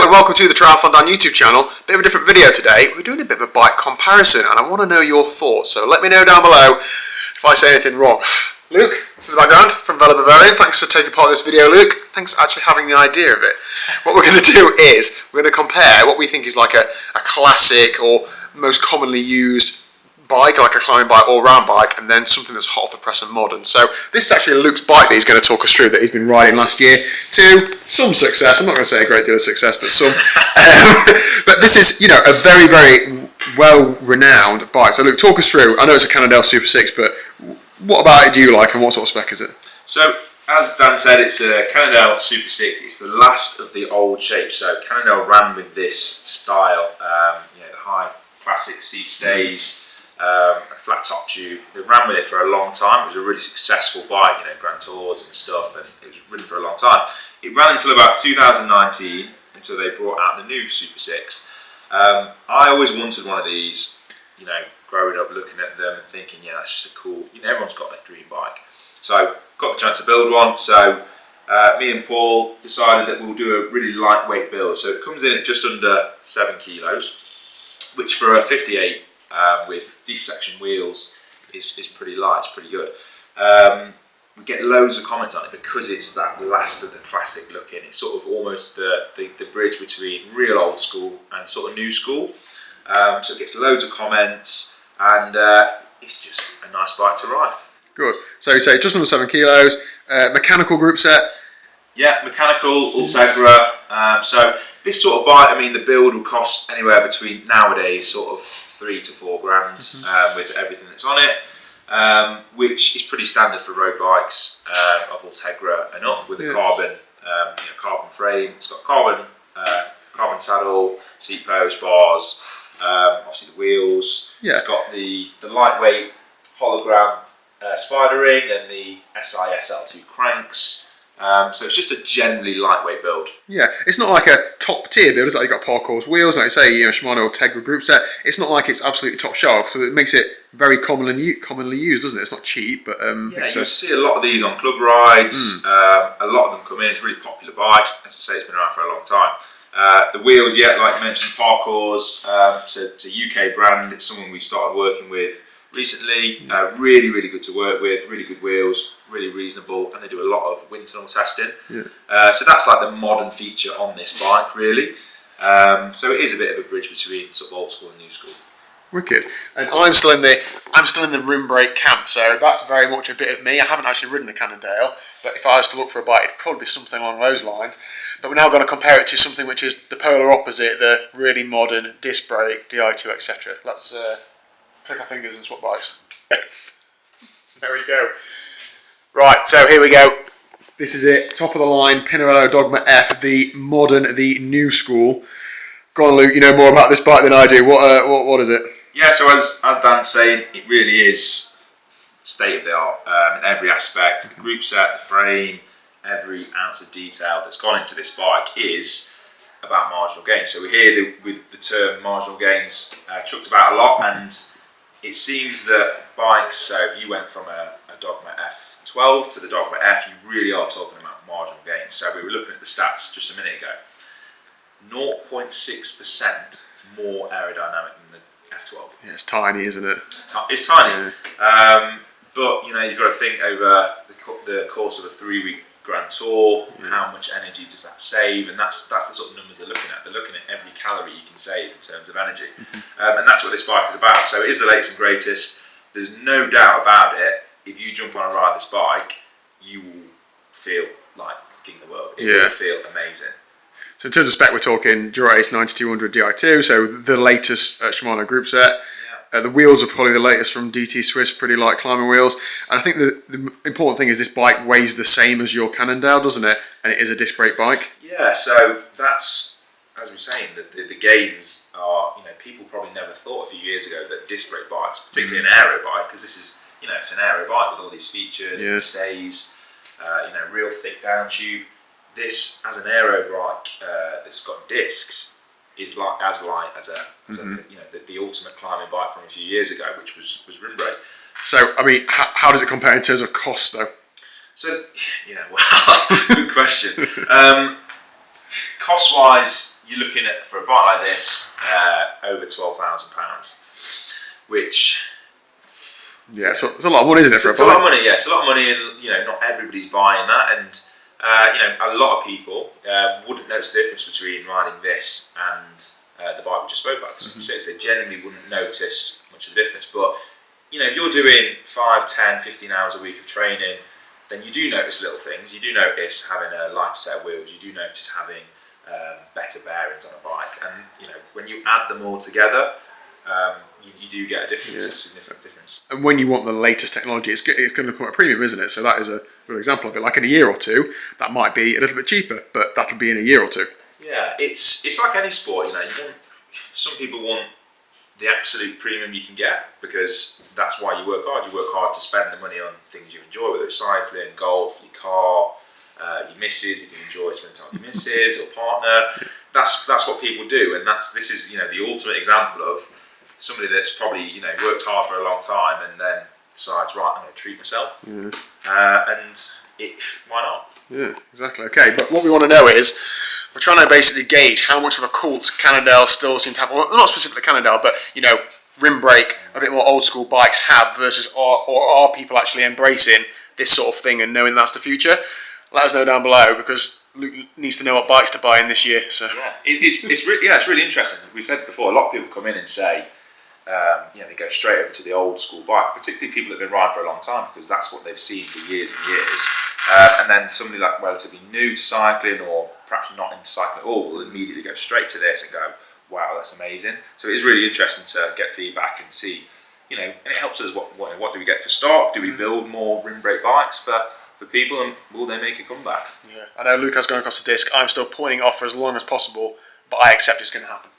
and welcome to the TriathlonDan YouTube channel. Bit of a different video today. We're doing a bit of a bike comparison and I want to know your thoughts, so let me know down below if I say anything wrong. Luke, in the background, from Vela Bavarian, thanks for taking part in this video, Luke. Thanks for actually having the idea of it. What we're going to do is, we're going to compare what we think is like a classic or most commonly used bike, like a climbing bike or round bike, and then something that's hot off the press and modern. So this is actually Luke's bike that he's going to talk us through, that he's been riding last year to some success. I'm not going to say a great deal of success, but some. But this is, you know, a very, very well-renowned bike. So Luke, talk us through. I know it's a Cannondale SuperSix, but what about it do you like, and what sort of spec is it? So, as Dan said, it's a Cannondale SuperSix. It's the last of the old shape. So Cannondale ran with this style, you know, the high classic seat stays, a flat top tube. They ran with it for a long time. It was a really successful bike, you know, Grand Tours and stuff, and it was ridden for a long time. It ran until about 2019, until they brought out the new SuperSix. I always wanted one of these, you know, growing up, looking at them and thinking, yeah, that's just a cool, you know, everyone's got their dream bike. So got the chance to build one. So me and Paul decided that we'll do a really lightweight build. So it comes in at just under 7 kilos, which for a 58 with deep section wheels is pretty light, it's pretty good. We get loads of comments on it because it's that last of the classic looking. It's sort of almost the bridge between real old school and sort of new school. So it gets loads of comments, and it's just a nice bike to ride. Good. So you say just under 7 kilos, mechanical group set? Yeah, mechanical, Ultegra. So this sort of bike, I mean, the build will cost anywhere between nowadays sort of 3 to 4 grand with everything that's on it, which is pretty standard for road bikes of Ultegra and up, with a carbon, you know, carbon frame. It's got carbon saddle, seat post, bars. Obviously the wheels. Yeah. It's got the lightweight hologram spider ring and the SISL2 cranks. So it's just a generally lightweight build. Yeah, it's not like a top tier build. It's like you've got Parkour's wheels, like you say, you know, Shimano Ultegra group set. It's not like it's absolutely top shelf, so it makes it very commonly used, doesn't it? It's not cheap, but yeah, you see a lot of these on club rides. A lot of them come in. It's a really popular bike. As I say, it's been around for a long time. The wheels, yeah, like you mentioned, Parkour's, it's a UK brand. It's someone we started working with recently. Really, really good to work with. Really good wheels, really reasonable, and they do a lot of wind tunnel testing. Yeah. So that's like the modern feature on this bike, really. So it is a bit of a bridge between sort of old school and new school. Wicked. And I'm still in the rim brake camp, so that's very much a bit of me. I haven't actually ridden a Cannondale, but if I was to look for a bike, it'd probably be something along those lines. But we're now going to compare it to something which is the polar opposite, the really modern disc brake, Di2, etc. Let's click our fingers and swap bikes. There we go. Right, so here we go. This is it, top of the line, Pinarello Dogma F, the modern, the new school. Go on, Luke, you know more about this bike than I do. What is it? Yeah, so as Dan's saying, it really is state of the art in every aspect. The group set, the frame, every ounce of detail that's gone into this bike is about marginal gains. So we hear with the term marginal gains chucked about a lot, and it seems that bikes, so if you went from a Dogma F12 to the Dogma F, you really are talking about marginal gains. So we were looking at the stats just a minute ago. 0.6% more aerodynamic than the F12. Yeah, it's tiny, isn't it? It's tiny. Yeah. But you know, you've got to think over the course of a 3-week Grand Tour, how much energy does that save? And that's the sort of numbers they're looking at. They're looking at every calorie you can save in terms of energy. And that's what this bike is about. So it is the latest and greatest. There's no doubt about it. If you jump on and ride this bike, you will feel like king of the world. It will feel amazing. So in terms of spec, we're talking Dura-Ace 9200 Di2, so the latest Shimano group set. Yeah. The wheels are probably the latest from DT Swiss, pretty light climbing wheels. And I think the important thing is this bike weighs the same as your Cannondale, doesn't it? And it is a disc brake bike. Yeah, so that's, as we're saying, the gains are, you know, people probably never thought a few years ago that disc brake bikes, particularly an aero bike, because this is, you know, it's an aero bike with all these features, stays, you know, real thick down tube. This, as an aero bike that's got discs, is like as light as you know, the ultimate climbing bike from a few years ago, which was rim brake. So, I mean, how does it compare in terms of cost, though? So, yeah, well, good question. Cost-wise, you're looking at, for a bike like this, over £12,000, which... Yeah, so it's a lot of money, isn't it, for a bike? It's a lot of money, yeah. It's a lot of money, and not everybody's buying that. And a lot of people wouldn't notice the difference between riding this and the bike we just spoke about, the SuperSix. They generally wouldn't notice much of the difference. But if you're doing 5, 10, 15 hours a week of training, then you do notice little things. You do notice having a lighter set of wheels. You do notice having better bearings on a bike. And when you add them all together, you do get a difference, a significant difference. And when you want the latest technology, it's going to become a premium, isn't it? So that is a good example of it. Like in a year or two, that might be a little bit cheaper, but that'll be in a year or two. Yeah, it's like any sport. Some people want the absolute premium you can get, because that's why you work hard. You work hard to spend the money on things you enjoy, whether it's cycling, golf, your car, your missus, if you enjoy spending time with your missus or partner. That's what people do, and this is the ultimate example of somebody that's probably worked hard for a long time and then decides, right, I'm going to treat myself, and why not? Yeah, exactly. Okay, but what we want to know is, we're trying to basically gauge how much of a cult Cannondale still seem to have, well, not specifically Cannondale, but rim brake, a bit more old school bikes have, versus are people actually embracing this sort of thing and knowing that's the future? Let us know down below, because Luke needs to know what bikes to buy in this year. So yeah, it's really interesting. We said before, a lot of people come in and say, they go straight over to the old school bike, particularly people that have been riding for a long time, because that's what they've seen for years and years. And then somebody like relatively new to cycling, or perhaps not into cycling at all, will immediately go straight to this and go, wow, that's amazing. So it is really interesting to get feedback and see, and it helps us, what do we get for stock? Do we build more rim brake bikes for people, and will they make a comeback? Yeah, I know Luke has gone across the disc. I'm still pointing it off for as long as possible, but I accept it's going to happen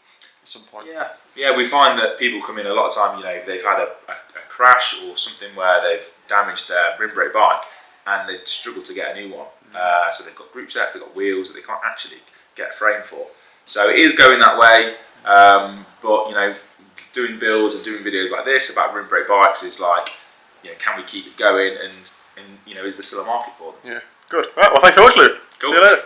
at some point. Yeah, we find that people come in a lot of time, if they've had a crash or something where they've damaged their rim brake bike and they struggle to get a new one. So they've got group sets, they've got wheels that they can't actually get a frame for. So it is going that way, but doing builds and doing videos like this about rim brake bikes is like, can we keep it going, and is there still a market for them? Yeah, good. Right, well, thanks so much, Luke. Cool. See you later.